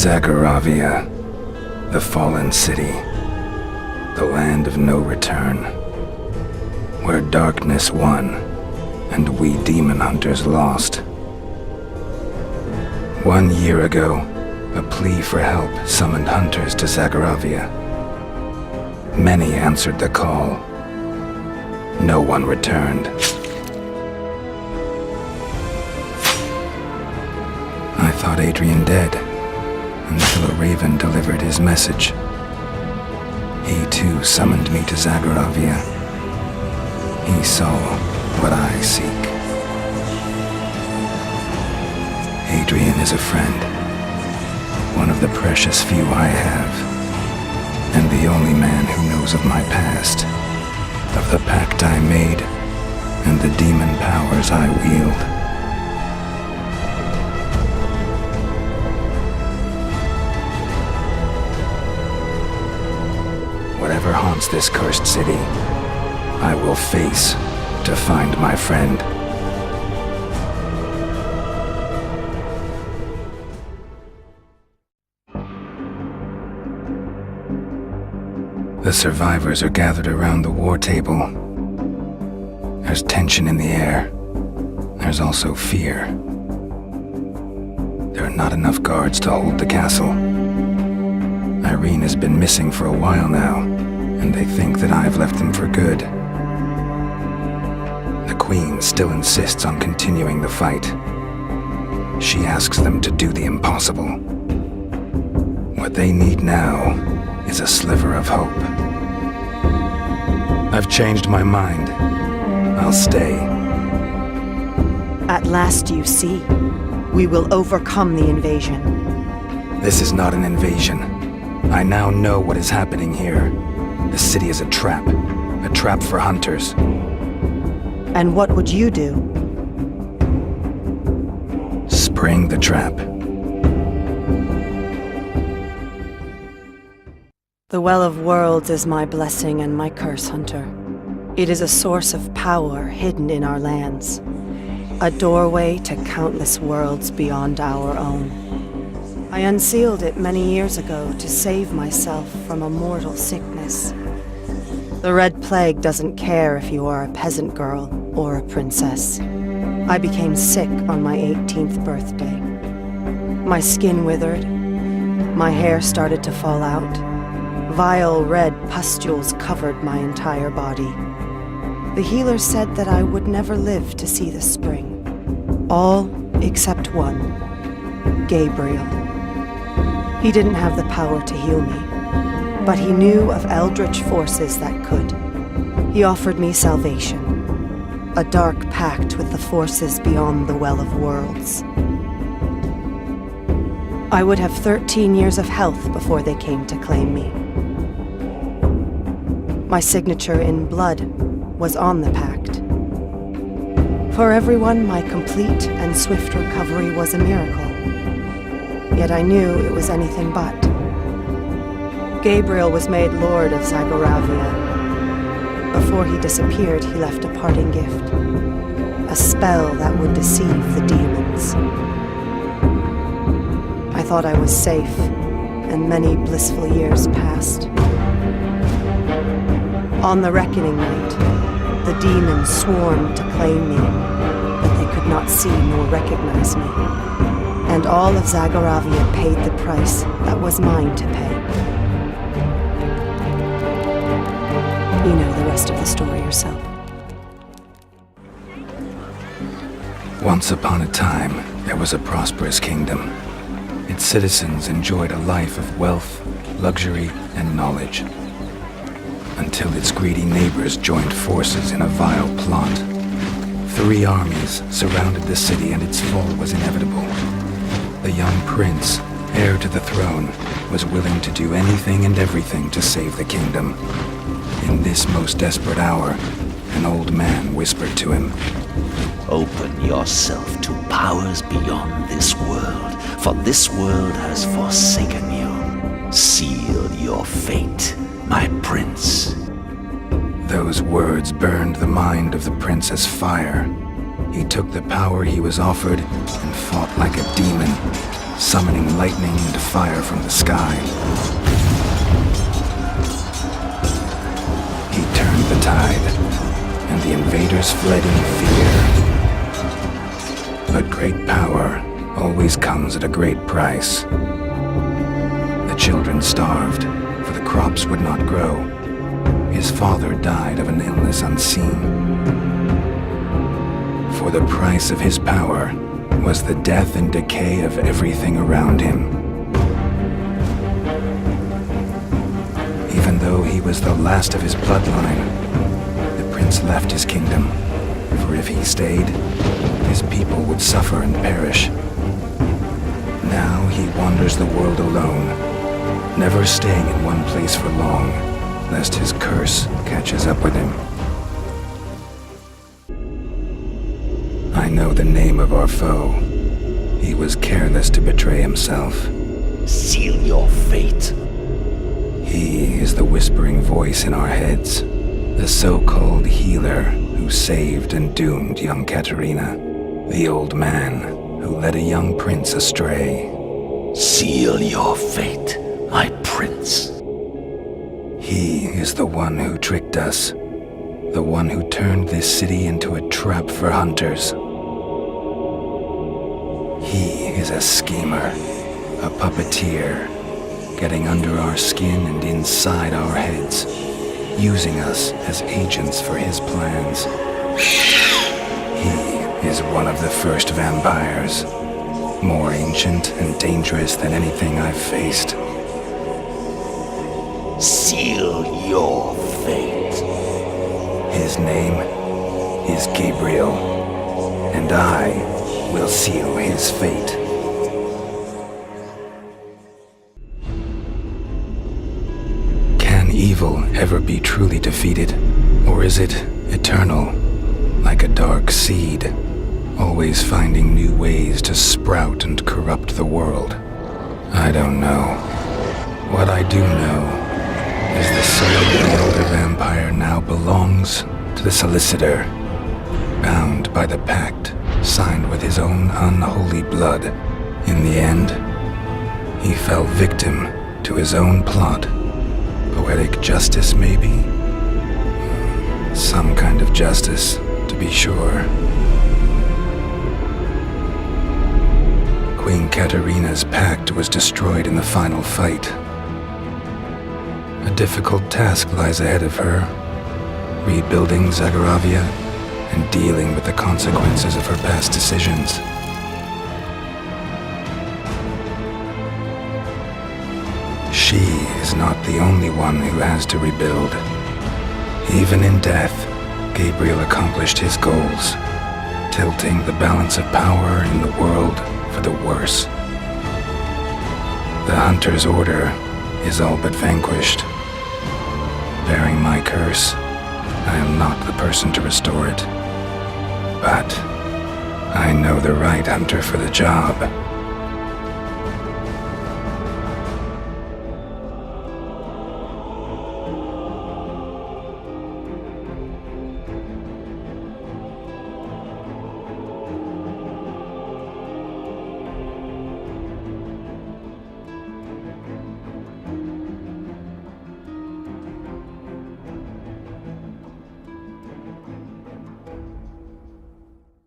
Zagoravia, the fallen city, the land of no return, where darkness won and we demon hunters lost. 1 year ago, a plea for help summoned hunters to Zagoravia. Many answered the call. No one returned. I thought Adrian dead, until a raven delivered his message. He too summoned me to Zagoravia. He saw what I seek. Adrian is a friend, one of the precious few I have, and the only man who knows of my past, of the pact I made, and the demon powers I wield. Whatever haunts this cursed city, I will face to find my friend. The survivors are gathered around the war table. There's tension in the air. There's also fear. There are not enough guards to hold the castle. Irene has been missing for a while now, and they think that I've left them for good. The Queen still insists on continuing the fight. She asks them to do the impossible. What they need now is a sliver of hope. I've changed my mind. I'll stay. At last you see. We will overcome the invasion. This is not an invasion. I now know what is happening here. The city is a trap for hunters. And what would you do? Spring the trap. The Well of Worlds is my blessing and my curse, Hunter. It is a source of power hidden in our lands. A doorway to countless worlds beyond our own. I unsealed it many years ago to save myself from a mortal sickness. The Red Plague doesn't care if you are a peasant girl or a princess. I became sick on my 18th birthday. My skin withered. My hair started to fall out. Vile red pustules covered my entire body. The healer said that I would never live to see the spring. All except one, Gabriel. He didn't have the power to heal me, but he knew of eldritch forces that could. He offered me salvation, a dark pact with the forces beyond the Well of Worlds. I would have 13 years of health before they came to claim me. My signature in blood was on the pact. For everyone, my complete and swift recovery was a miracle. Yet I knew it was anything but. Gabriel was made Lord of Zagoravia. Before he disappeared, he left a parting gift. A spell that would deceive the demons. I thought I was safe, and many blissful years passed. On the reckoning night, the demons swarmed to claim me, but they could not see nor recognize me. And all of Zagoravia paid the price that was mine to pay. You know the rest of the story yourself. Once upon a time, there was a prosperous kingdom. Its citizens enjoyed a life of wealth, luxury, and knowledge. Until its greedy neighbors joined forces in a vile plot. 3 armies surrounded the city and its fall was inevitable. The young prince, heir to the throne, was willing to do anything and everything to save the kingdom. In this most desperate hour, an old man whispered to him, "Open yourself to powers beyond this world, for this world has forsaken you. Seal your fate, my prince." Those words burned the mind of the prince as fire. He took the power he was offered and fought like a demon, summoning lightning and fire from the sky. He turned the tide, and the invaders fled in fear. But great power always comes at a great price. The children starved, for the crops would not grow. His father died of an illness unseen. For the price of his power was the death and decay of everything around him. Even though he was the last of his bloodline, the prince left his kingdom, for if he stayed, his people would suffer and perish. Now he wanders the world alone, never staying in one place for long, lest his curse catches up with him. I know the name of our foe. He was careless to betray himself. Seal your fate. He is the whispering voice in our heads, the so-called healer who saved and doomed young Katerina, the old man who led a young prince astray. Seal your fate, my prince. He is the one who tricked us, the one who turned this city into a trap for hunters. He is a schemer, a puppeteer, getting under our skin and inside our heads, using us as agents for his plans. He is one of the first vampires, more ancient and dangerous than anything I've faced. Seal your fate. His name is Gabriel, and I will seal his fate. Can evil ever be truly defeated, or is it eternal, like a dark seed, always finding new ways to sprout and corrupt the world? I don't know. What I do know is the soul of the elder vampire now belongs to the solicitor, bound by the pact signed with his own unholy blood. In the end, he fell victim to his own plot. Poetic justice, maybe? Some kind of justice, to be sure. Queen Katerina's pact was destroyed in the final fight. A difficult task lies ahead of her, rebuilding Zagoravia and dealing with the consequences of her past decisions. She is not the only one who has to rebuild. Even in death, Gabriel accomplished his goals, tilting the balance of power in the world for the worse. The Hunter's Order is all but vanquished. Bearing my curse, I am not the person to restore it. But I know the right hunter for the job.